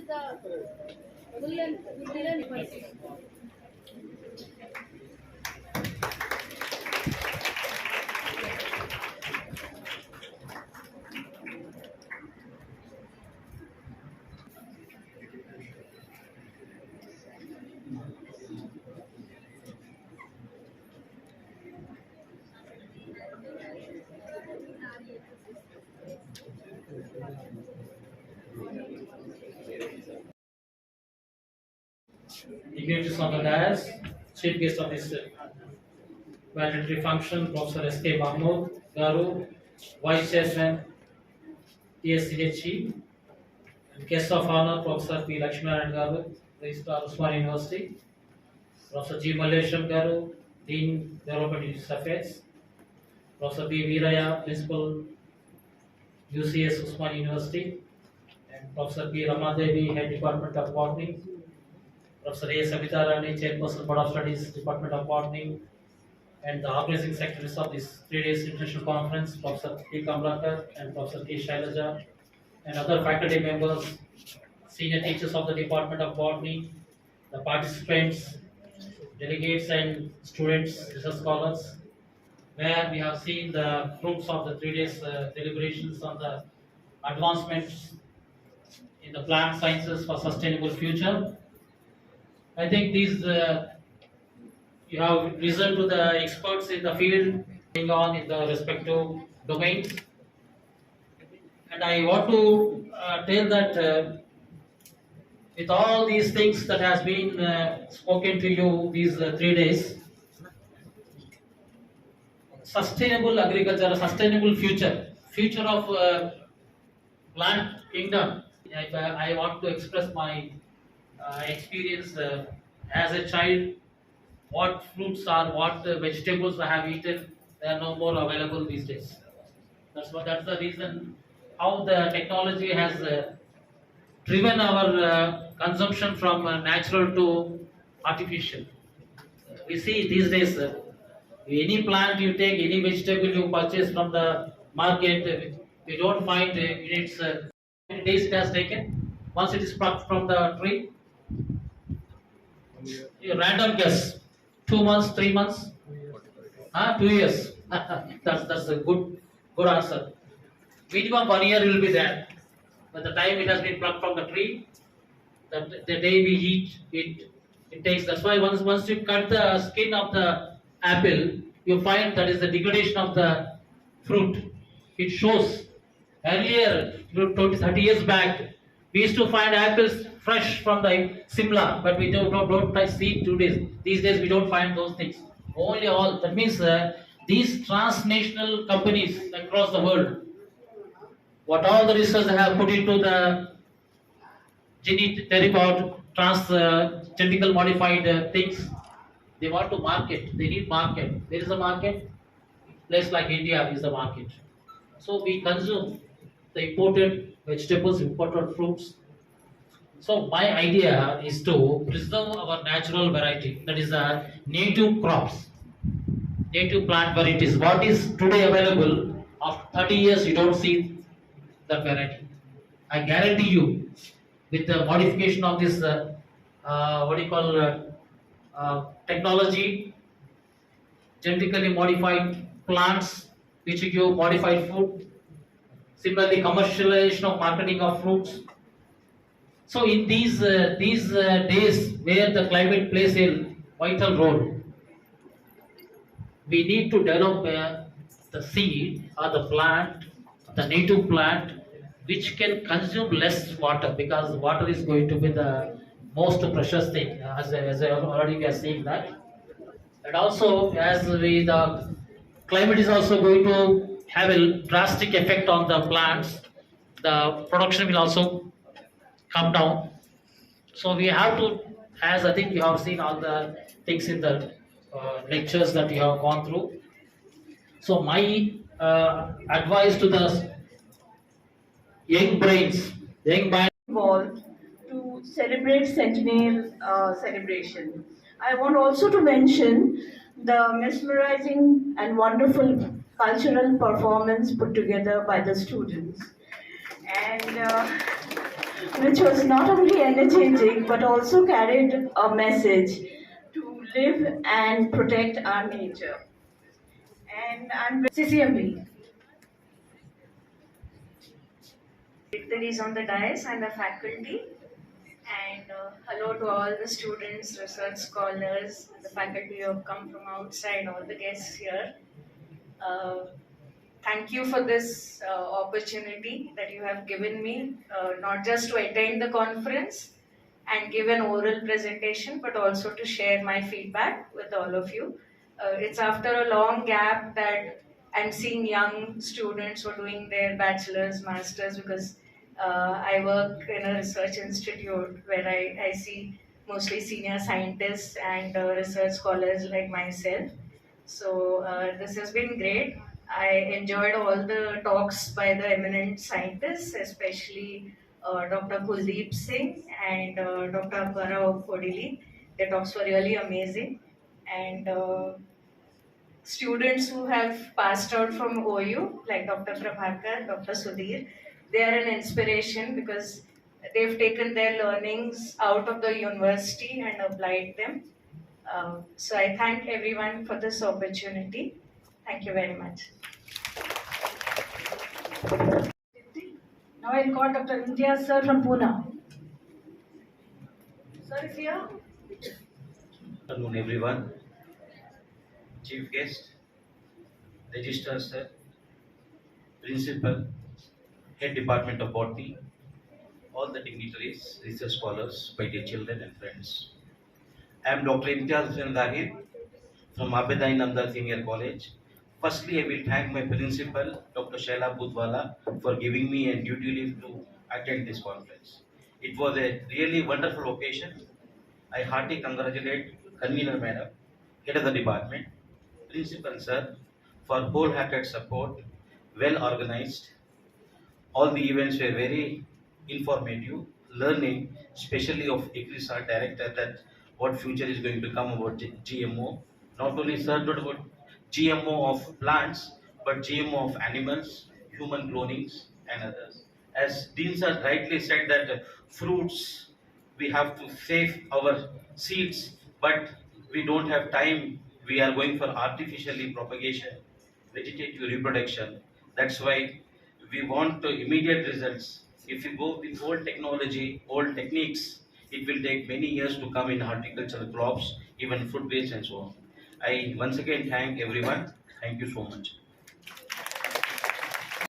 the wooden device. Dignitaries on the dais, chief guest of this valedictory function, Professor S.K. Mahmood Garu, Vice Chairman, TSCHE, and guest of honor, Professor P. Lakshmanaran Garu, Registrar Osmania University, Professor G. Mallesham Garu, Dean, Development Youth Affairs, Professor B. Veeraya, Principal, UCS Osmania University, and Professor P. Ramadevi, Head Department of Botany, Professor A. Savita Rani, Chairperson, Board of Studies, Department of Botany, and the organizing secretaries of this 3 days international conference, Professor P. Kamlakar and Professor K. Shailaja, and other faculty members, senior teachers of the Department of Botany, the participants, delegates and students, research scholars, where we have seen the fruits of the 3 days deliberations on the advancements in the plant sciences for sustainable future. I think these you have listened to the experts in the field going on in the respective domains, and I want to tell that with all these things that has been spoken to you these 3 days, sustainable agriculture, sustainable future of plant kingdom. I want to express my experience as a child. What fruits or what vegetables I have eaten, they are no more available these days. That's the reason how the technology has driven our consumption from natural to artificial. We see these days any plant you take, any vegetable you purchase from the market, we don't find in its days it has taken. Once it is plucked from the tree, a random guess, 2 months, 3 months, 2 years. that's a good answer. Minimum 1 year will be there. By the time it has been plucked from the tree, the day we eat it takes. That's why once you cut the skin of the apple, you find that is the degradation of the fruit. It shows. Earlier, 20, 30 years back, we used to find apples fresh from the Simla, but we don't see 2 days. These days, we don't find those things. Only all. That means these transnational companies across the world, what all the research they have put into the genetically modified things, they want to market. They need market. There is a market. Place like India is the market. So we consume the imported vegetables, imported fruits. So my idea is to preserve our natural variety. That is the native crops, native plant varieties. What is today available, after 30 years you don't see that variety. I guarantee you, with the modification of this technology, genetically modified plants which give modified food, similarly commercialization of marketing of fruits. So in these days where the climate plays a vital role, we need to develop the seed or the plant, the native plant, which can consume less water, because water is going to be the most precious thing. As I already we are saying that, and also the climate is also going to have a drastic effect on the plants. The production will also come down. So we have to, as I think you have seen all the things in the lectures that you have gone through. So my advice to the young brains, involved to celebrate centennial celebration. I want also to mention the mesmerizing and wonderful cultural performance put together by the students. And which was not only energetic but also carried a message to live and protect our nature. And I'm CCMB. Victories on the dais and the faculty. And hello to all the students, research scholars, the faculty who have come from outside, all the guests here. Uh, Thank you for this opportunity that you have given me, not just to attend the conference and give an oral presentation, but also to share my feedback with all of you. It's after a long gap that I'm seeing young students who are doing their bachelor's, master's, because I work in a research institute where I see mostly senior scientists and research scholars like myself. So this has been great. I enjoyed all the talks by the eminent scientists, especially Dr. Kuldeep Singh and Dr. Bharao Kodili. Their talks were really amazing. And students who have passed out from OU, like Dr. Prabhakar, Dr. Sudhir, they are an inspiration because they've taken their learnings out of the university and applied them. So I thank everyone for this opportunity. Thank you very much. Now I'll call Dr. India sir from Pune. Sir is here. Good afternoon, everyone. Chief guest, Registrar Sir, Principal, Head Department of Botany, all the dignitaries, research scholars, my dear children and friends. I am Dr. Imtiaz Hussain Zahir from Abedai Namdar Senior College. Firstly, I will thank my principal, Dr. Shaila Budwala, for giving me a duty leave to attend this conference. It was a really wonderful occasion. I heartily congratulate Convener Madam, Head of the Department, Principal Sir, for wholehearted support, well organized. All the events were very informative, learning, especially of ECRIS director, that what future is going to come about GMO. Not only sir talked about GMO of plants, but GMO of animals, human clonings, and others. As Dean sir rightly said that fruits, we have to save our seeds, but we don't have time. We are going for artificially propagation, vegetative reproduction. That's why we want immediate results. If you go with old technology, old techniques, it will take many years to come in horticultural crops, even food based and so on. I once again thank everyone. Thank you so much.